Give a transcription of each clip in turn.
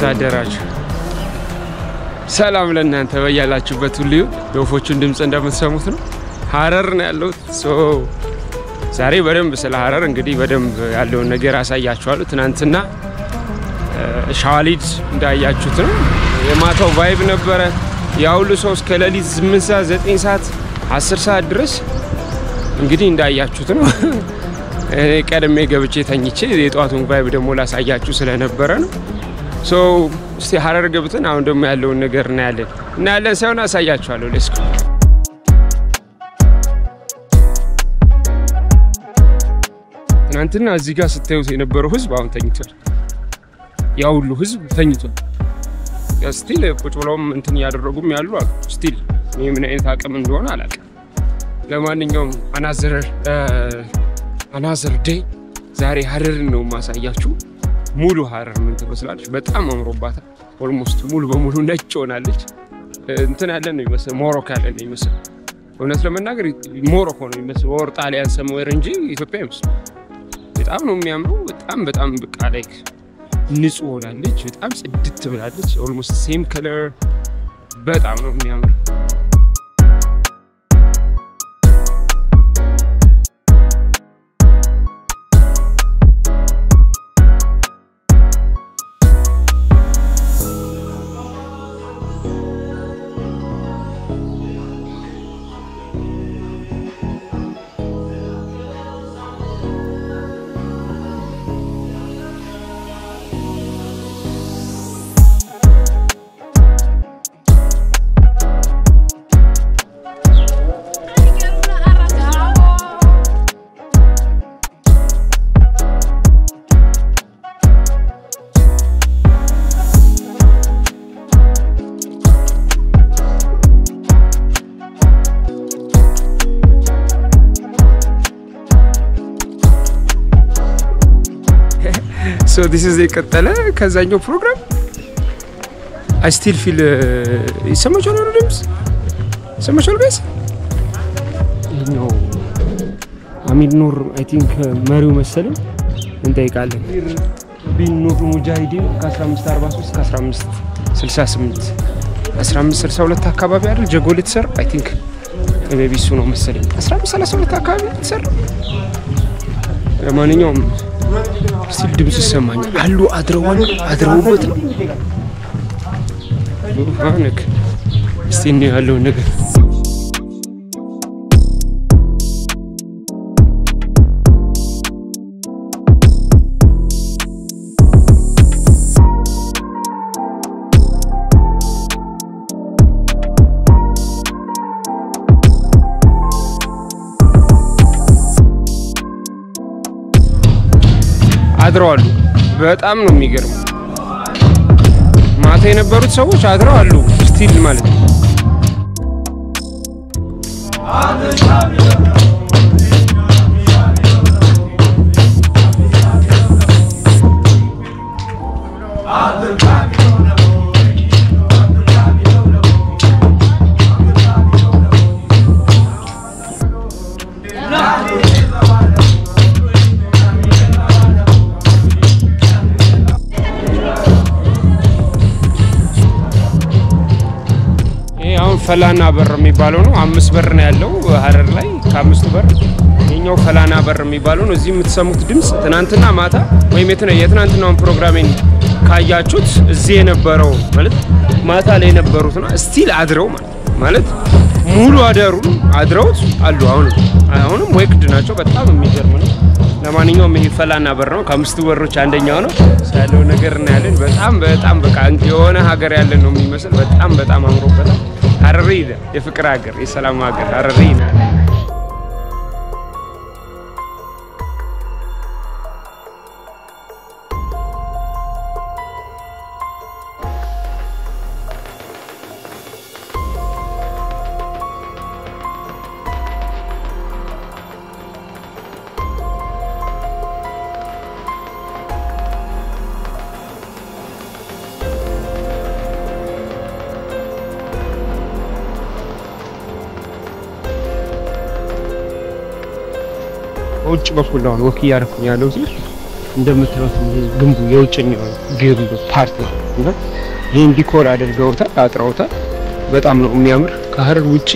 እንዴታደራችሁ ሰላም ለእናንተ በያላችሁበት ሁሉ የወፎቹን ድምጽ እንደምትሰሙት ነው ሐረር ነው ያለው ዛሬ በደንብ ስለ ሐረር እንግዲህ በደንብ ያለው ነገር አሳያችኋለሁ ትናንትና ሻዋሊድ እንዳያችሁት ነው የማታው ቫይብ ነበረ ያውሉ ሰው እስከ ሌሊት 8 ሰዓት 9 ሰዓት 10 ሰዓት ድረስ እንግዲህ እንዳያችሁት ነው ቀደም ገብቼ ተኝቼ የጧቱን ቫይብ ደግሞ ላሳያችሁ ስለነበረ ነው እስቲ ሐረር ገብተን አሁን ደግሞ ያለው ነገር እናያለን ሳይሆን አሳያችኋለሁ ሌስኮ ትናንትና እዚህ ጋር ስታዩት የነበረው ህዝብ አሁን ተኝቷል ያውሉ ህዝብ ተኝቷል ስቲል ቁጭ ብለውም እንትን ያደረጉም ያሉ አሉ ስቲል ምን አይነት አቅም እንደሆነ አላውቅም ለማንኛውም አናዘር ዴይ ዛሬ ሐረር ነው ማሳያችሁ ሙሉ ሐረር ምን ትመስላለች በጣም አምሮባታል ኦልሞስት ሙሉ በሙሉ ነጭ ሆናለች እንትን ያለ ነው ይመስል ሞሮኮ ያለ ነው ይመስል እውነት ለመናገር ሞሮኮ ነው ይመስል ወር ጣሊያን ሰምዌር እንጂ ኢትዮጵያ ይመስል በጣም ነው የሚያምረው በጣም በቃ ላይክ ንጹህ ሆናለች በጣም ጽድት ብላለች ኦልሞስት ሴም ከለር በጣም ነው የሚያምረው So this is the katala kazanyo program I still feel ይሰማችኋል ድምጽ ይሰማችኋል guys no አሚን ኑር I think መሪው መሰለኝ እንጠይቃለን ቢኑር ሙጃሂዲን ከ1543 ከ1568 1562 አካባቢ አይደል ጀጎል ተሰራ I think maybe እሱ ነው መሰለኝ 1532 አካባቢ ተሰራ ለማንኛውም ስቲል ድምጽ ይሰማኝ አሉ አድረውበት ነው አንክ ስቲል ያለው ነገር አድረዋሉ በጣም ነው የሚገርመው ማታ የነበሩት ሰዎች አድረዋሉ ስቲል ማለት ነው ፈላና በር የሚባለው ነው 5 በር ነው ያለው ሐረር ላይ ከ5 በር የኛው ፈላና በር የሚባለው ነው እዚህ የምትሰሙት ድምጽ ትናንትና ማታ ወይም የትናንትናውን ፕሮግራሜን ካያችሁት እዚህ የነበረው ማለት ማታ ላይ የነበሩት ነው ስቲል አድረው ማለት ሙሉ አድረውት አሉ አሁንም ወይክድ ናቸው በጣም የሚገርም ነው ለማንኛውም ይሄ ፈላና በር ነው ከ5 በሮች አንደኛው ነው ያለው ነገር እና ያለን በጣም በቃ የሆነ ሀገር ያለን ነው የሚመስል በጣም አምሮበታል ሐረሪ የፍቅር ሀገር የሰላም ሀገር ሐረሪ ነው ውጭ በኩል ነው ወክ ያርኩኝ ያለው እዚህ እንደምታዩት ግንቡ የውጭኛው ግንብ ፓርት ነው እና ይሄን ዲኮር አድርገውታል አጥራውታል በጣም ነው የሚያምር ከሐረር ውጪ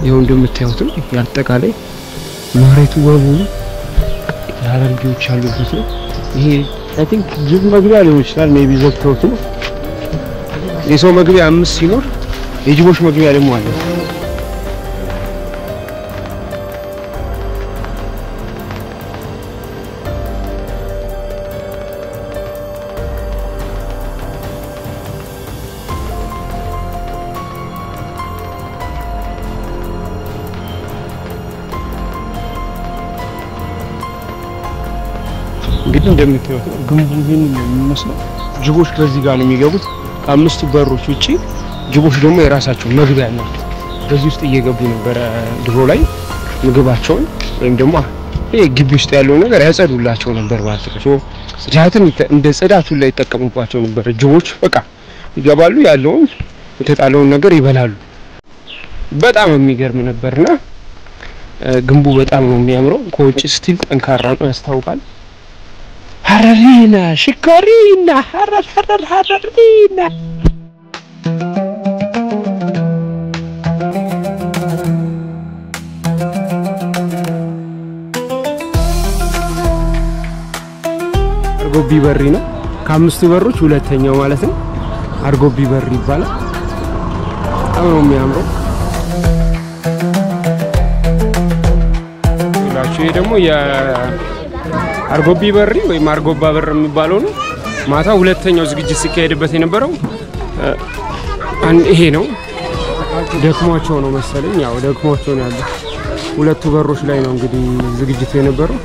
ይሄው እንደምታዩት ያጠቃላይ መሬቱ በሙሉ የሐረር ልጆች ያሉበት ነው ይሄ I think ጅብ መግቢያ ሊሆን ይችላል ሜቢ ዘግተውት ነው የሰው መግቢያ 5 ሲኖር የጅቦች መግቢያ ደግሞ አለ እንግዲህ እንደምታዩት ግንቡ ይሄን ነው የሚመስለው ጅቦች በዚህ ጋር ነው የሚገቡት ከአምስቱ በሮች ውጪ ጅቦች ደግሞ የራሳቸው መግቢያ አላቸው በዚህ ውስጥ እየገቡ ነበር ድሮ ላይ ምግባቸውን ወይም ደግሞ ግቢ ውስጥ ያለው ነገር ያጸዱላቸው ነበር ማለት ነው ጽዳትን እንደ ጽዳቱ ላይ ተጠቀሙባቸው ነበር ጅቦች በቃ ይገባሉ ያለውን የተጣለውን ነገር ይበላሉ በጣም የሚገርም ነበርና ግንቡ በጣም ነው የሚያምረው ከውጪ ስቲል ጠንካራ ነው ያስታውቃል حررينا شكرينا حررينا አርጎቢ በሪ ነው ከአምስቱ በሮች ሁለተኛው ማለት ነው አርጎቢ በሪ ይባላል በጣም ነው የሚያምረው ይላችሁ ደግሞ አርጎቢ በሪ ወይ ማርጎባ በር የሚባለው ነው ማታ ሁለተኛው ዝግጅት ሲካሄድበት የነበረው ይሄ ነው ደክሟቸው ነው መሰለኝ ያው ደክሟቸው ነው ያለው ሁለቱ በሮች ላይ ነው እንግዲህ ዝግጅቱ የነበረው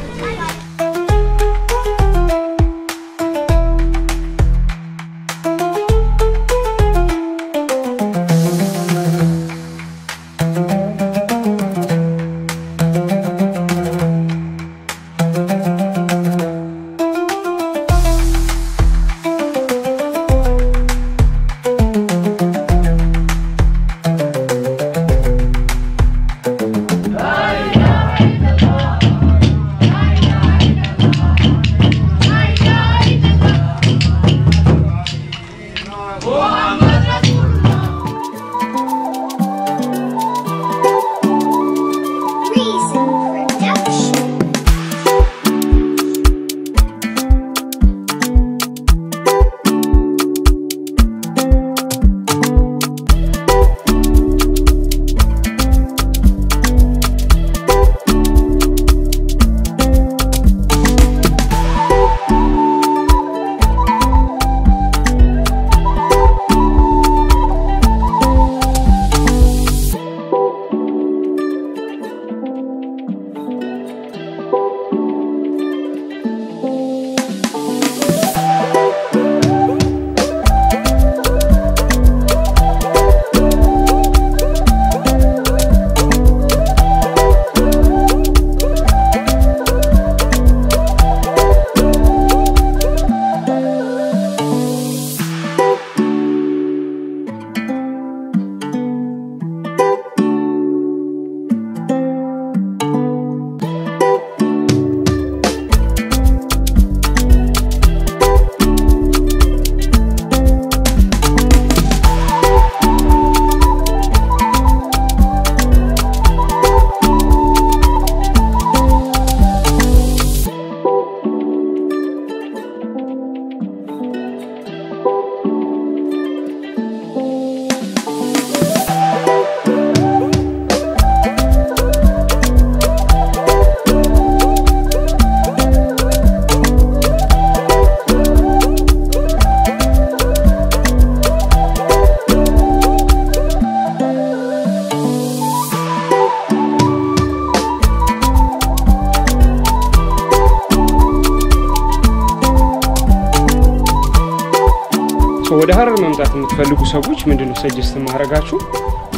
ወደ ሐረር መምጣት የምትፈልጉ ሰዎች ምንድነው ሰጀስት ማድረጋችሁ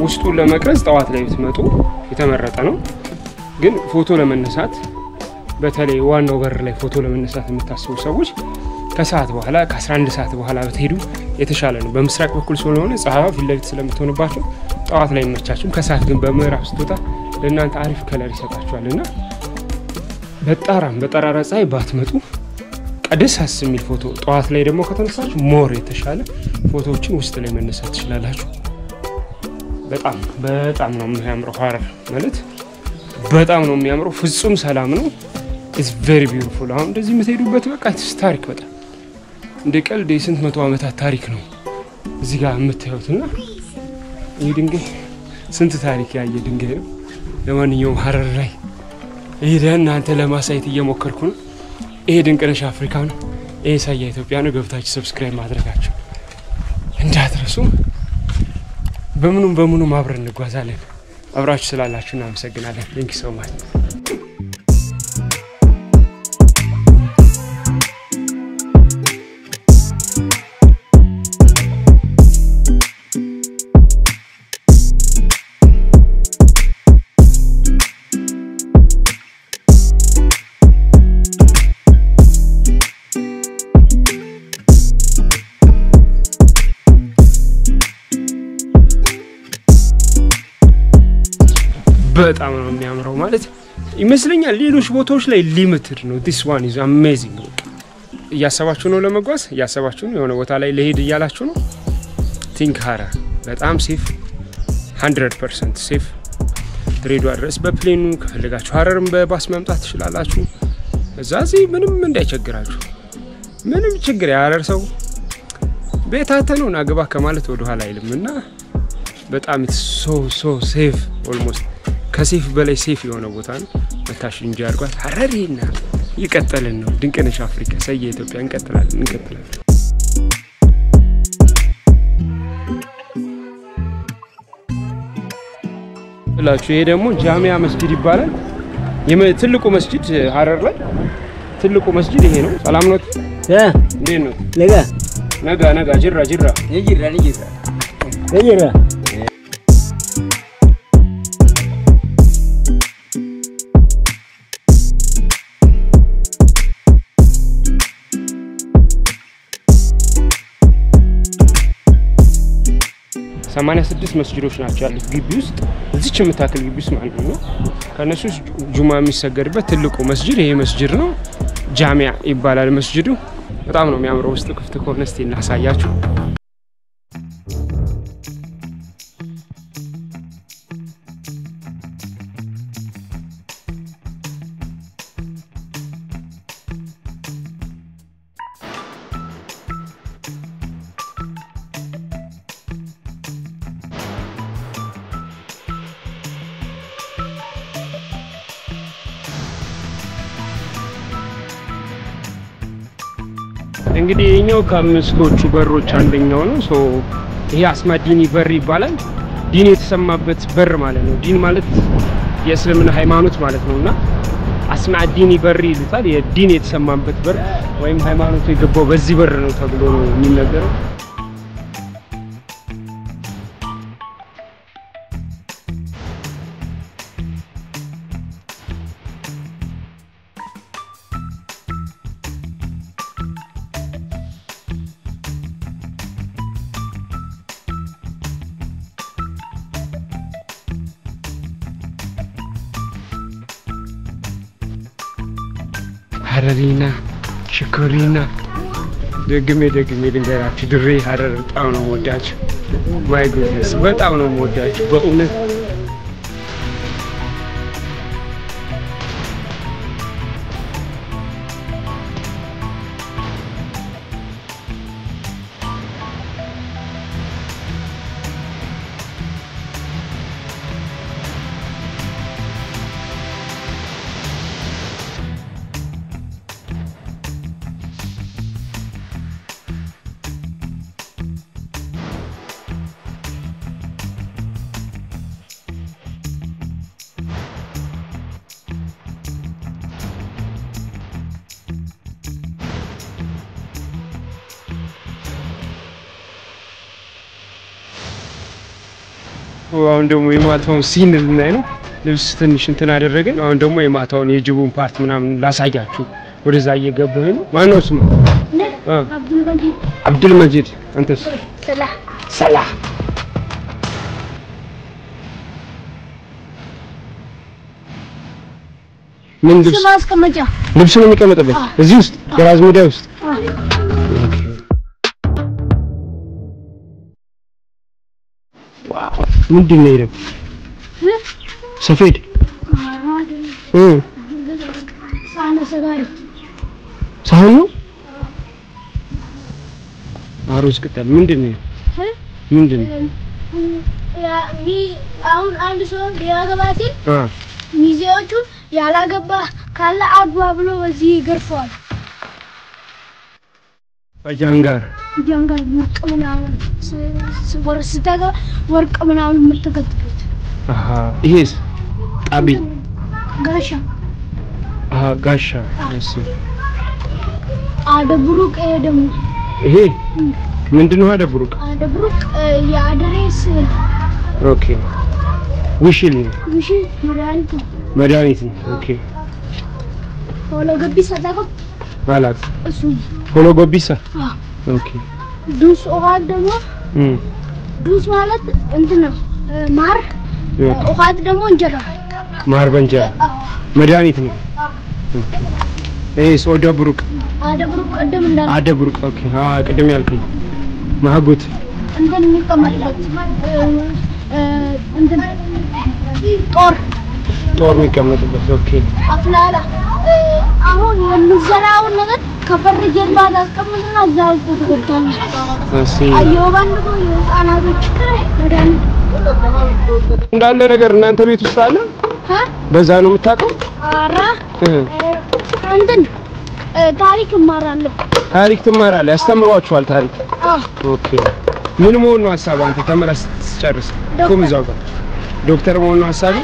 ውስጡን ለመቅረጽ ጣዋት ላይ ብትመጡ የተመረጠ ነው ግን ፎቶ ለመነሳት በተለይ ዋናው በር ላይ ፎቶ ለመነሳት የምታስቡ ሰዎች ከሰዓት በኋላ ከ11 ሰዓት በኋላ ብትሄዱ የተሻለ ነው በምስራቅ በኩል ስለሆነ ፀሐይ ፊት ለፊት ስለምትሆንባችሁ ጣዋት ላይ መቻችሁም ከሰዓት ግን በምዕራብ ስትወጣ ለእናንተ አሪፍ ከለር ይሰጣችኋልና በጠራራ ፀሐይ ባትመጡ ደስ የሚል ፎቶ ጧት ላይ ደግሞ ከተነሳችሁ ሞር የተሻለ ፎቶዎችን ውስጥ ላይ መነሳት ትችላላችሁ በጣም ነው የሚያምረው ሐረር ማለት በጣም ነው የሚያምረው ፍጹም ሰላም ነው it's very beautiful አሁን እንደዚህ የምትሄዱበት በቃ ታሪክ በጣም እንደ ቀልድ የስንት መቶ ዓመታት ታሪክ ነው እዚህ ጋር የምታዩትና ይሄ ድንጋይ ስንት ታሪክ ያየ ድንጋይ ነው ለማንኛውም ሐረር ላይ ይሄን አንተ ለማሳየት እየሞከርኩ ነው ይሄ ድንቅነሽ አፍሪካ ነው ይሄ ሳያ ኢትዮጵያ ነው ገብታችሁ ሰብስክራይብ ማድረጋችሁ እንዳትረሱ በምኑም ማብረን እንጓዛለን አብራችሁ ስላላችሁ እናመሰግናለን thank you so much በጣም ነው የሚያምረው ማለት ይመስለኛል ሌሎች ቦታዎች ላይ ሊሚትድ ነው this one is amazing ያሰባችሁ ነው ለመጓዝ ያሰባችሁ ነው የሆነ ቦታ ላይ ለሄድ ይያላችሁ ነው think ሐረር በጣም ሴፍ 100% ሴፍ ድሬዳዋ ድረስ በፕሌኑ ከፈለጋችሁ ሐረርም በባስ መምጣት ትችላላችሁ እዛዚህ ምንም እንዳይቸግራችሁ ምንም ችግር ያሐረር ሰው ቤታተነው ናግባ ከማለት ወደ ኋላ አይልምና በጣም so safe almost ከሴፍ በላይ ሴፍ የሆነ ቦታ ነው መታሽ እንጂ አርጓት ሐረሪና ይቀጥልን ነው ድንቅነሽ አፍሪካ ሳያ ኢትዮጵያ እንቀጥላለን ላችሁ ይሄ ደግሞ ጃሚያ መስጂድ ይባላል ትልቁ መስጂድ ሐረር ላይ ትልቁ መስጂድ ይሄ ነው ሰላም ነው እንዴት ነው ነጋ ጅራ ይጅራ 86 መስጂዶች ናቸው ያሉት ግቢ ውስጥ እዚች የምታክል ግቢ ውስጥ ማለት ነው ከነሱ ጁማ የሚሰገድበት ትልቁ መስጂድ ይሄ መስጂድ ነው ጃሚያ ይባላል መስጂዱ በጣም ነው የሚያምረው ውስጥ ክፍት ከሆነ እስቲ እናሳያችሁ እንግዲህ እኛው ከአምስቶቹ በሮች አንደኛው ነው ሶ ይሄ አስማዲኒ በር ይባላል ዲን የተሰማበት በር ማለት ነው ዲን ማለት የእስልምና ሃይማኖት ማለት ነውና አስማዲኒ በር ይሉታል የዲን የተሰማበት በር ወይም ሃይማኖቱ የገባው በዚህ በር ነው ተብሎ ነው የሚነገረው ሐረሪና ሽኩሪና ደግሜ ልንገራችሁ ድሬ ሐረር በጣም ነው ወዳችሁ ማይ ጉድነስ በጣም ነው ወዳችሁ በእውነት አሁን ደግሞ የማታውን ሲን ልናይ ነው ልብስ ትንሽ እንትን አደረገን አሁን ደግሞ የማታውን የጅቡን ፓርት ምናምን ላሳያችሁ ወደዛ እየገባሁ ነው ማነው ስሙ አብዱል መጂድ አንተስ ሰላህ ምን ልብስ ማስቀመጫ ልብስ ነው የሚቀመጥበት እዚህ ውስጥ የራዝመዳ ውስጥ ዋው ምንድን ነው ይሄ ሰፌድ ሳህኑ አሮስ ቅጠል ምንድን ነው አሁን አንድ ሰው ያገባ ሲል ሚዜዎቹ ያላገባ ካለ አግባ ብሎ በዚህ ይገርፈዋል በጃንጋር ወርቅ ምናምን ወርስተጋ ወርቅ ምናምን የምትከትበት ይሄስ ጣቢ ጋሻ እሺ አደብሩቅ ደግሞ ይሄ ምንድነው አደብሩቅ የአድሬስ ኦኬ ውሽል መድኃኒት ኦኬ ሆሎ ገቢሳ ታውቀው ማለት እሱ ሆሎ ገቢሳ ኦኬ ዱስ ኦሃድ ደግሞ ዱስ ማለት እንትን ነው ማር ኦሃድ ደግሞ እንጀራ ማር በእንጀራ መድኃኒት ነው ይሄ ሶደብሩቅ አደብሩቅ ኦኬ ቅድም ያልከኝ ማህጉት እንትን የሚቀመጥበት እንትን ጦር የሚቀመጥበት ኦኬ አፍላላ አሁን የምዘራው ነገር ከበር ጀርባ አስቀምጥና እዛው ተቆጣኝ እሺ አየዋን ነው የህፃናቶች መድኃኒት እንዳለ ነገር እናንተ ቤት ውስጥ አለ በዛ ነው የምታውቀው አራ እንትን ታሪክ ታሪክ ትማራለህ ያስተምሯችኋል ታሪክ ኦኬ ምን መሆን ነው ሐሳብ አንተ ተመረስ ጨርስ ኮምዛው ጋር ዶክተር መሆን ነው ሐሳብ